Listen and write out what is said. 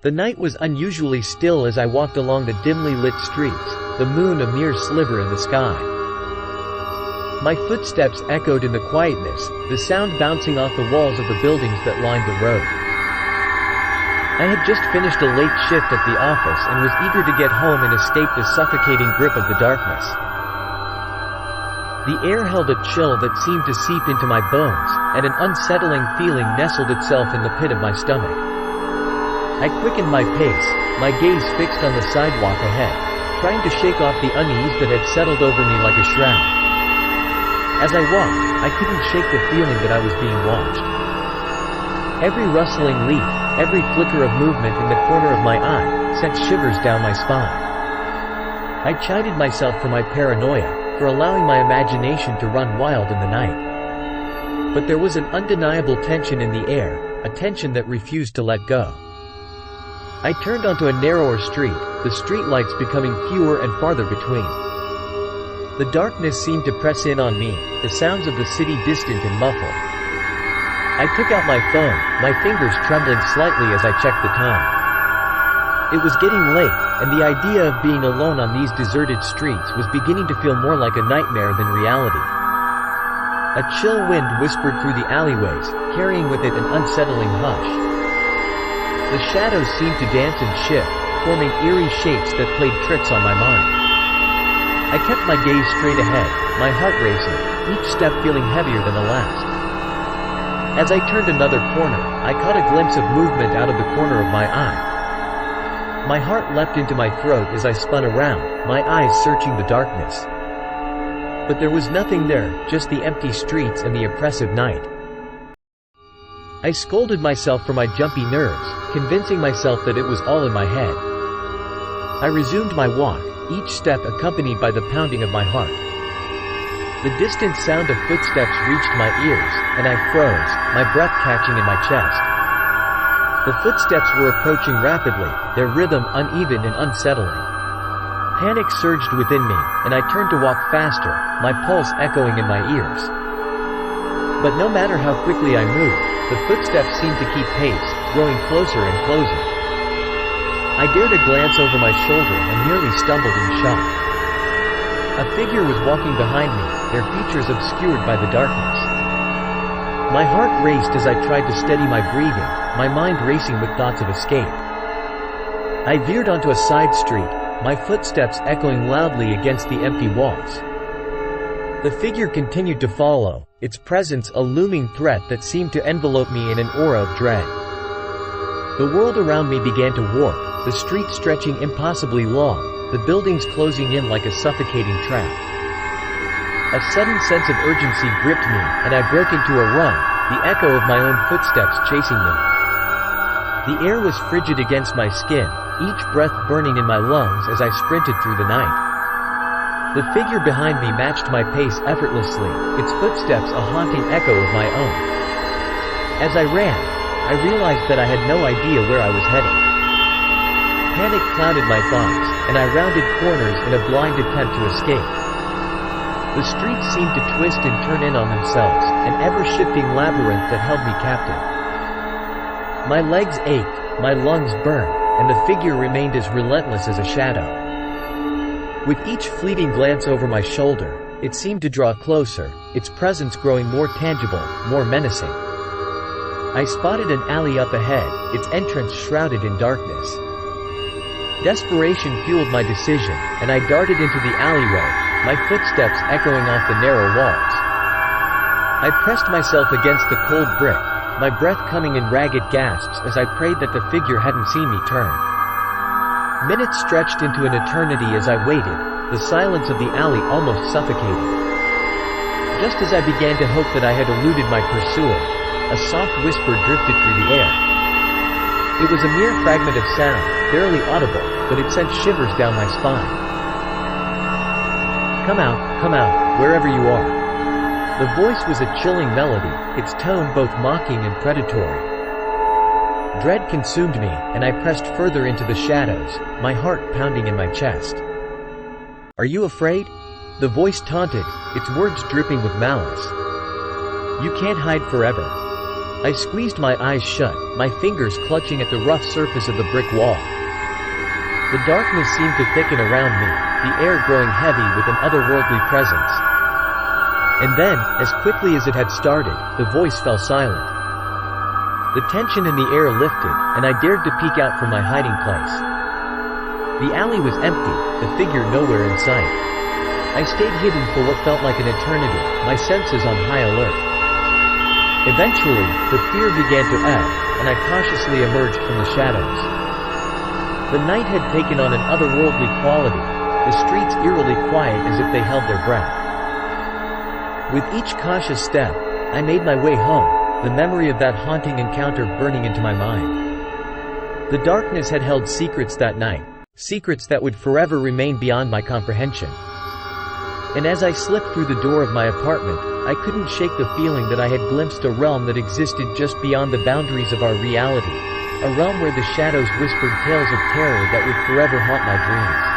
The night was unusually still as I walked along the dimly lit streets, the moon a mere sliver in the sky. My footsteps echoed in the quietness, the sound bouncing off the walls of the buildings that lined the road. I had just finished a late shift at the office and was eager to get home and escape the suffocating grip of the darkness. The air held a chill that seemed to seep into my bones, and an unsettling feeling nestled itself in the pit of my stomach. I quickened my pace, my gaze fixed on the sidewalk ahead, trying to shake off the unease that had settled over me like a shroud. As I walked, I couldn't shake the feeling that I was being watched. Every rustling leaf, every flicker of movement in the corner of my eye, sent shivers down my spine. I chided myself for my paranoia, for allowing my imagination to run wild in the night. But there was an undeniable tension in the air, a tension that refused to let go. I turned onto a narrower street, the streetlights becoming fewer and farther between. The darkness seemed to press in on me, the sounds of the city distant and muffled. I took out my phone, my fingers trembling slightly as I checked the time. It was getting late, and the idea of being alone on these deserted streets was beginning to feel more like a nightmare than reality. A chill wind whispered through the alleyways, carrying with it an unsettling hush. The shadows seemed to dance and shift, forming eerie shapes that played tricks on my mind. I kept my gaze straight ahead, my heart racing, each step feeling heavier than the last. As I turned another corner, I caught a glimpse of movement out of the corner of my eye. My heart leapt into my throat as I spun around, my eyes searching the darkness. But there was nothing there, just the empty streets and the oppressive night. I scolded myself for my jumpy nerves, convincing myself that it was all in my head. I resumed my walk, each step accompanied by the pounding of my heart. The distant sound of footsteps reached my ears, and I froze, my breath catching in my chest. The footsteps were approaching rapidly, their rhythm uneven and unsettling. Panic surged within me, and I turned to walk faster, my pulse echoing in my ears. But no matter how quickly I moved, the footsteps seemed to keep pace, growing closer and closer. I dared a glance over my shoulder and nearly stumbled in shock. A figure was walking behind me, their features obscured by the darkness. My heart raced as I tried to steady my breathing, my mind racing with thoughts of escape. I veered onto a side street, my footsteps echoing loudly against the empty walls. The figure continued to follow, its presence a looming threat that seemed to envelope me in an aura of dread. The world around me began to warp, the streets stretching impossibly long, the buildings closing in like a suffocating trap. A sudden sense of urgency gripped me, and I broke into a run, the echo of my own footsteps chasing me. The air was frigid against my skin, each breath burning in my lungs as I sprinted through the night. The figure behind me matched my pace effortlessly, its footsteps a haunting echo of my own. As I ran, I realized that I had no idea where I was heading. Panic clouded my thoughts, and I rounded corners in a blind attempt to escape. The streets seemed to twist and turn in on themselves, an ever-shifting labyrinth that held me captive. My legs ached, my lungs burned, and the figure remained as relentless as a shadow. With each fleeting glance over my shoulder, it seemed to draw closer, its presence growing more tangible, more menacing. I spotted an alley up ahead, its entrance shrouded in darkness. Desperation fueled my decision, and I darted into the alleyway, my footsteps echoing off the narrow walls. I pressed myself against the cold brick, my breath coming in ragged gasps as I prayed that the figure hadn't seen me turn. Minutes stretched into an eternity as I waited, the silence of the alley almost suffocating. Just as I began to hope that I had eluded my pursuer, a soft whisper drifted through the air. It was a mere fragment of sound, barely audible, but it sent shivers down my spine. Come out, wherever you are." The voice was a chilling melody, its tone both mocking and predatory. Dread consumed me, and I pressed further into the shadows, my heart pounding in my chest. "Are you afraid?" the voice taunted, its words dripping with malice. "You can't hide forever. I squeezed my eyes shut, my fingers clutching at the rough surface of the brick wall. The darkness seemed to thicken around me, the air growing heavy with an otherworldly presence. And then, as quickly as it had started, the voice fell silent. The tension in the air lifted, and I dared to peek out from my hiding place. The alley was empty, the figure nowhere in sight. I stayed hidden for what felt like an eternity, my senses on high alert. Eventually, the fear began to ebb, and I cautiously emerged from the shadows. The night had taken on an otherworldly quality, the streets eerily quiet as if they held their breath. With each cautious step, I made my way home, the memory of that haunting encounter burning into my mind. The darkness had held secrets that night, secrets that would forever remain beyond my comprehension. And as I slipped through the door of my apartment, I couldn't shake the feeling that I had glimpsed a realm that existed just beyond the boundaries of our reality, a realm where the shadows whispered tales of terror that would forever haunt my dreams.